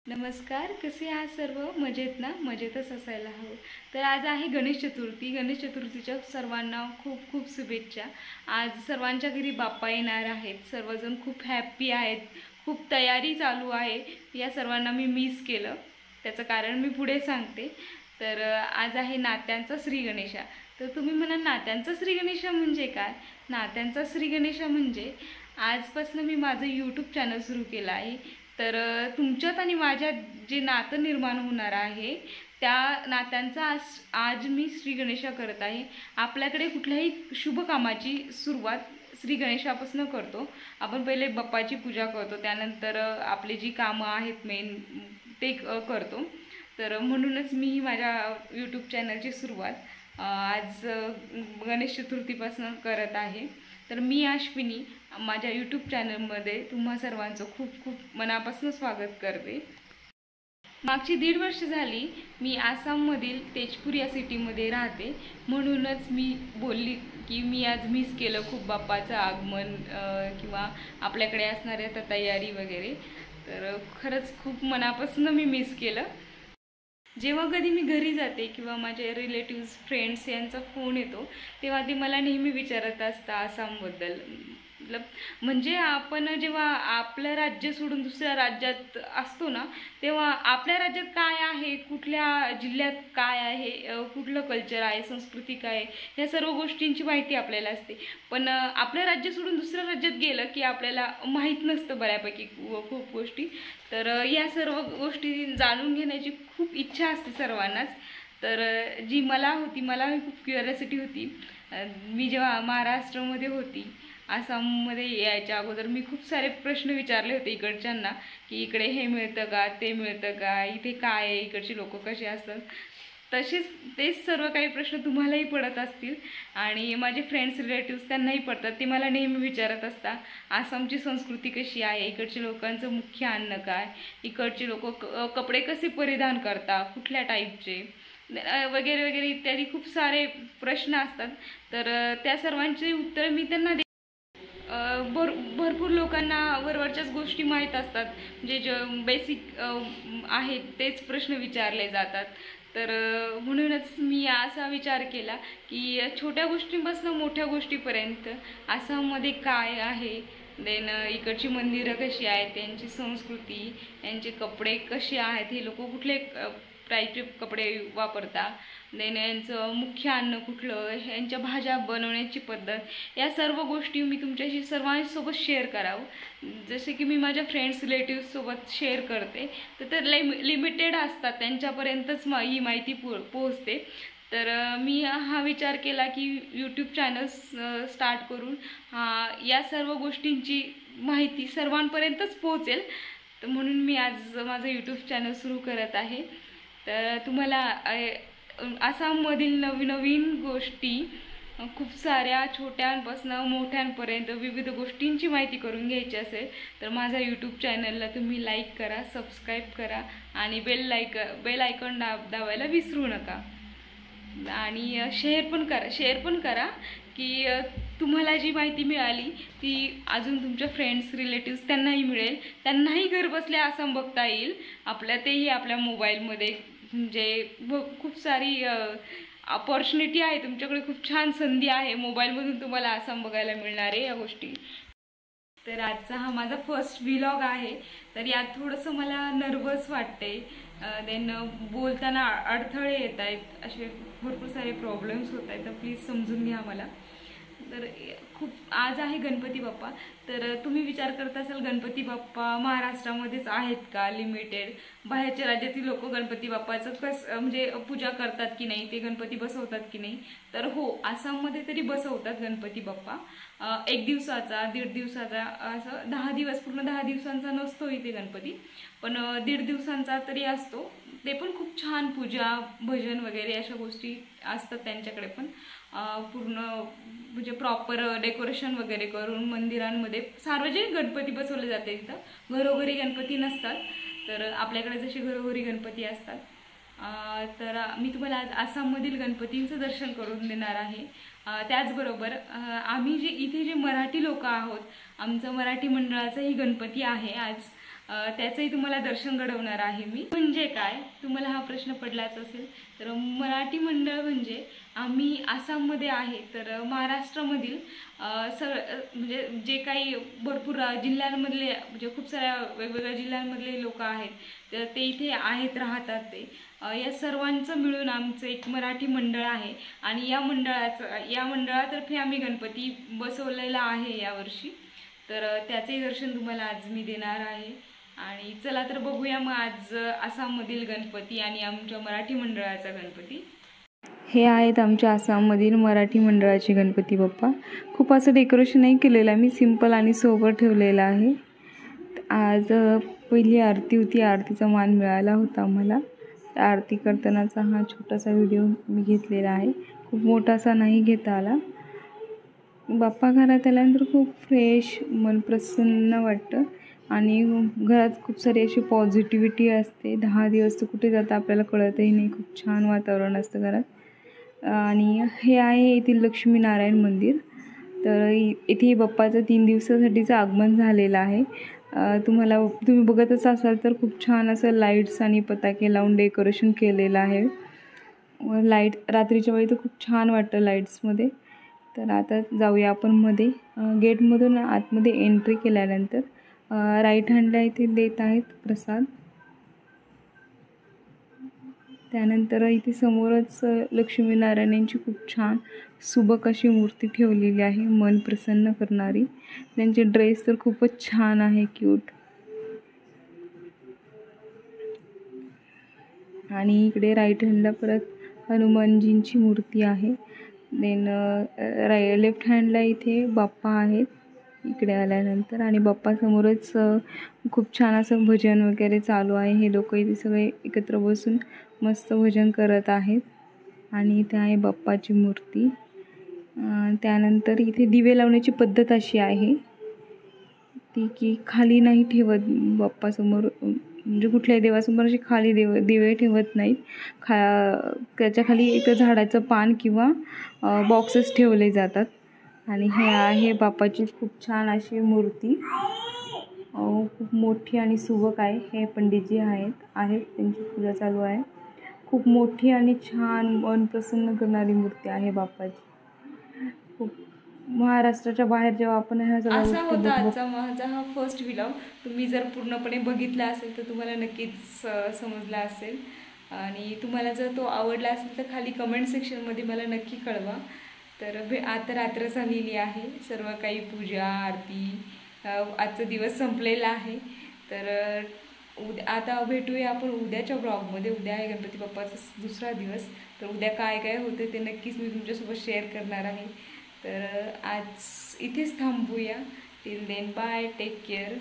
नमस्कार, कसे आहात सर्व? मजेत ना? मजेतच असायला हवं. तर आज आहे गणेश चतुर्थी. गणेश चतुर्थीच्या सर्वांना खूप खूप शुभेच्छा. आज सर्वांच्या घरी बाप्पा येणार आहेत. सर्वजण खूप हॅप्पी आहेत. खूप तयारी चालू आहे. या सर्वांना मी मिस केलं. त्याचं कारण मी पुढे सांगते. तर आज आहे नात्यांचा श्री गणेशा. तर तुम्ही म्हणाल नात्यांचा श्री गणेशा म्हणजे काय? नात्यांचा श्री गणेशा म्हणजे आजपासून मी माझं यूट्यूब चॅनल सुरू केलं आहे. तर तुमच्यात आणि माझ्यात जे नातं निर्माण होणार आहे त्या नात्यांचा आज मी श्री गणेशा करत आहे. आपल्याकडे कुठल्याही शुभ कामाची सुरुवात श्री गणेशापासून करतो. आपण पहिले बाप्पाची पूजा करतो, त्यानंतर आपली जी कामं आहेत मेन ते करतो. तर म्हणूनच मी माझ्या यूट्यूब चॅनलची सुरुवात आज गणेश चतुर्थीपासून करत आहे. तर मी अश्विनी माझ्या यूट्यूब चॅनलमध्ये तुम्हा सर्वांचं खूप खूप मनापासून स्वागत करते. मागची 1.5 वर्ष झाली मी आसाममधील तेजपूर या सिटीमध्ये राहते. म्हणूनच मी बोलली की मी आज मिस केलं खूप बाप्पाचं आगमन किंवा आपल्याकडे असणाऱ्या त्या तयारी वगैरे. तर खरंच खूप मनापासून मी मिस केलं. जेव्हा कधी मी घरी जाते किंवा माझे रिलेटिव्स फ्रेंड्स यांचा फोन येतो तेव्हा ते मला नेहमी विचारत असतात आसामबद्दल. म्हणजे आपण जेव्हा आपलं राज्य सोडून दुसऱ्या राज्यात असतो ना, तेव्हा आपल्या राज्यात काय आहे, कुठल्या जिल्ह्यात काय आहे, कुठलं कल्चर आहे, संस्कृती काय आहे, ह्या सर्व गोष्टींची माहिती आपल्याला असते. पण आपलं राज्य सोडून दुसऱ्या राज्यात गेलं की आपल्याला माहीत नसतं बऱ्यापैकी खूप गोष्टी. तर या सर्व गोष्टी जाणून घेण्याची खूप इच्छा असते सर्वांनाच. तर जी मला खूप क्युरियोसिटी होती. मी जेव्हा महाराष्ट्रामध्ये होती, आसाममध्ये यायच्या अगोदर मी खूप सारे प्रश्न विचारले होते इकडच्यांना की इकडे हे मिळतं का, ते मिळतं का, इथे काय आहे, इकडची लोक कशी असतात. तेच सर्व काही प्रश्न तुम्हालाही पडत असतील आणि माझे फ्रेंड्स रिलेटिव्स त्यांनाही पडतात. ते मला नेहमी विचारत असतात आसामची संस्कृती कशी आहे, इकडच्या लोकांचं मुख्य अन्न काय, इकडचे लोक कपडे कसे परिधान करतात, कुठल्या टाईपचे वगैरे वगैरे इत्यादी खूप सारे प्रश्न असतात. तर त्या सर्वांची उत्तरं मी त्यांना भरपूर लोकांना वरवरच्याच गोष्टी माहीत असतात, जे बेसिक आहेत तेच प्रश्न विचारले जातात. तर म्हणूनच मी असा विचार केला की छोट्या गोष्टींपासून मोठ्या गोष्टीपर्यंत आसाममध्ये काय आहे, देन इकडची मंदिरं कशी आहेत, त्यांची संस्कृती, यांचे कपडे कसे आहेत, हे लोक कुठले टाईपचे कपडे वापरतात, देन यांचं मुख्य अन्न कुठलं, यांच्या भाज्या बनवण्याची पद्धत, या सर्व गोष्टी मी तुमच्याशी सर्वांसोबत शेअर करावं. जसे की मी माझ्या फ्रेंड्स रिलेटिव्ससोबत शेअर करते तर लिमिटेड असतात, त्यांच्यापर्यंतच ही माहिती पोहोचते. तर मी हा विचार केला की यूट्यूब चॅनल स्टार्ट करून या सर्व गोष्टींची माहिती सर्वांपर्यंतच पोहोचेल. तर म्हणून मी आज माझं यूट्यूब चॅनल सुरू करत आहे. तर तुम्हाला आसाममधील नवीन गोष्टी खूप साऱ्या छोट्यांपासून मोठ्यांपर्यंत विविध गोष्टींची माहिती करून घ्यायची असेल तर माझ्या यूट्यूब चॅनलला तुम्ही लाईक करा, सबस्क्राईब करा आणि बेल आयकॉन दाबायला विसरू नका. आणि शेअर पण करा की तुम्हाला जी माहिती मिळाली ती अजून तुमच्या फ्रेंड्स रिलेटिव्स त्यांनाही मिळेल, त्यांनाही घर बसल्या आसाम बघता येईल. तेही आपल्या मोबाईलमध्ये. म्हणजे खूप सारी अपॉर्च्युनिटी आहे तुमच्याकडे, खूप छान संधी आहे, मोबाईलमधून तुम्हाला आसाम बघायला मिळणार आहे या गोष्टी. तर आजचा हा माझा फर्स्ट व्लॉग आहे. तर यात थोडंसं मला नर्वस वाटते, देन बोलताना अडथळे येत आहेत, असे भरपूर सारे प्रॉब्लेम्स होत आहेत. तर प्लीज समजून घ्या मला. तर आज आहे गणपती बाप्पा. तर तुम्ही विचार करत असाल गणपती बाप्पा महाराष्ट्रामध्येच आहेत का लिमिटेड, बाहेरच्या राज्यातील लोक गणपती बाप्पाचं म्हणजे पूजा करतात की नाही, ते गणपती बसवतात की नाही. तर हो, आसाममध्ये तरी बसवतात गणपती बाप्पा. 1 दिवसाचा 1.5 दिवसाचा असं 10 दिवस, पूर्ण 10 दिवसांचा नसतो इथे गणपती, पण 1.5 दिवसांचा तरी असतो. ते पण खूप छान पूजा भजन वगैरे अशा गोष्टी असतात त्यांच्याकडे पण. पूर्ण म्हणजे प्रॉपर डेकोरेशन वगैरे करून मंदिरांमध्ये सार्वजनिक गणपती बसवले जाते. इथं घरोघरी गणपती नसतात. तर आपल्याकडे जसे घरोघरी गणपती असतात. तर मी तुम्हाला आज आसाममधील गणपतींचं दर्शन करून देणार आहे. त्याचबरोबर आम्ही इथे जे मराठी लोक आहोत, आमचं मराठी मंडळाचाही गणपती आहे आज. त्याचंही तुम्हाला दर्शन घडवणार आहे मी. म्हणजे काय, तुम्हाला हा प्रश्न पडलाच असेल. तर मराठी मंडळ म्हणजे आम्ही आसाममध्ये आहे, तर महाराष्ट्रामधील म्हणजे जे काही भरपूर जिल्ह्यांमधले, म्हणजे खूप साऱ्या वेगवेगळ्या जिल्ह्यांमधले लोक आहेत, तर ते इथे आहेत, राहतात. ते या सर्वांचं मिळून आमचं एक मराठी मंडळ आहे. आणि या मंडळातर्फे आम्ही गणपती बसवलेला आहे यावर्षी. तर त्याचेही दर्शन तुम्हाला आज मी देणार आहे. आणि चला तर बघूया मग आज आसाममधील गणपती आणि आमच्या मराठी मंडळाचा गणपती. हे आहेत आमच्या आसाममधील मराठी मंडळाचे गणपती बाप्पा. खूप असं डेकोरेशन नाही केलेलं आहे, मी सिंपल आणि सोबर ठेवलेलं आहे. आज पहिली आरती होती, आरतीचा मान मिळाला होता आम्हाला. आरती करतानाचा हा छोटासा व्हिडिओ मी घेतलेला आहे, खूप मोठासा नाही घेता आला. बाप्पा घरात आल्यानंतर खूप फ्रेश, मन प्रसन्न वाटतं आणि घरात खूप सारी अशी पॉझिटिव्हिटी असते. 10 दिवस तर कुठे जातं आपल्याला कळतही नाही, खूप छान वातावरण असतं घरात. आणि हे आहे येथील लक्ष्मीनारायण मंदिर. तर इथे बाप्पाचं 3 दिवसासाठीचं आगमन झालेलं आहे. तुम्ही बघतच असाल तर खूप छान असं लाईट्स आणि पताके लावून डेकोरेशन केलेलं आहे. लाईट रात्रीच्या वेळी तर खूप छान वाटतं लाईट्समध्ये. तर आता जाऊया आपण मध्ये. गेटमधून आतमध्ये एंट्री केल्यानंतर राईट हँडला इथे देत आहेत प्रसाद. त्यानंतर इथे समोरच लक्ष्मीनारायणांची खूप छान सुबक अशी मूर्ती ठेवलेली आहे, मन प्रसन्न करणारी. त्यांचे ड्रेस तर खूपच छान आहे, क्यूट. आणि इकडे राईट हँडला परत हनुमानजींची मूर्ती आहे. देन लेफ्ट हँडला इथे बाप्पा आहेत इकडे आल्यानंतर. आणि बाप्पासमोरच खूप छान असं भजन वगैरे चालू आहे. हे लोक इथे सगळे एकत्र बसून मस्त भजन करत आहेत. आणि इथे आहे बाप्पाची मूर्ती. त्यानंतर इथे दिवे लावण्याची पद्धत अशी आहे ती की खाली नाही ठेवत बाप्पासमोर, म्हणजे कुठल्याही देवासमोर अशी खाली दिवे ठेवत नाहीत. त्याच्या खाली एक झाडाचं पान किंवा बॉक्सेस ठेवले जातात. आणि हे आहे बाप्पाची खूप छान अशी मूर्ती, खूप मोठी आणि सुबक आहे. हे पंडितजी आहेत त्यांची पूजा चालू आहे. खूप मोठी आणि छान मन प्रसन्न करणारी मूर्ती आहे बाप्पाची. खूप महाराष्ट्राच्या बाहेर जेव्हा आपण असा होता आजचा माझा हा फर्स्ट व्लॉग. तुम्ही जर पूर्णपणे बघितला असेल तर तुम्हाला नक्कीच समजला असेल. आणि तुम्हाला जर तो आवडला असेल तर खाली कमेंट सेक्शनमध्ये मला नक्की कळवा. तर आता रात्र झालेली आहे, सर्व काही पूजा आरती, आजचा दिवस संपलेला आहे. तर आता भेटूया आपण उद्याच्या ब्लॉगमध्ये. उद्या आहे गणपती बाप्पाचा दुसरा दिवस. तर उद्या काय काय होते ते नक्कीच मी तुमच्यासोबत शेअर करणार आहे. तर आज इथेच थांबूया. Till then bye, take care.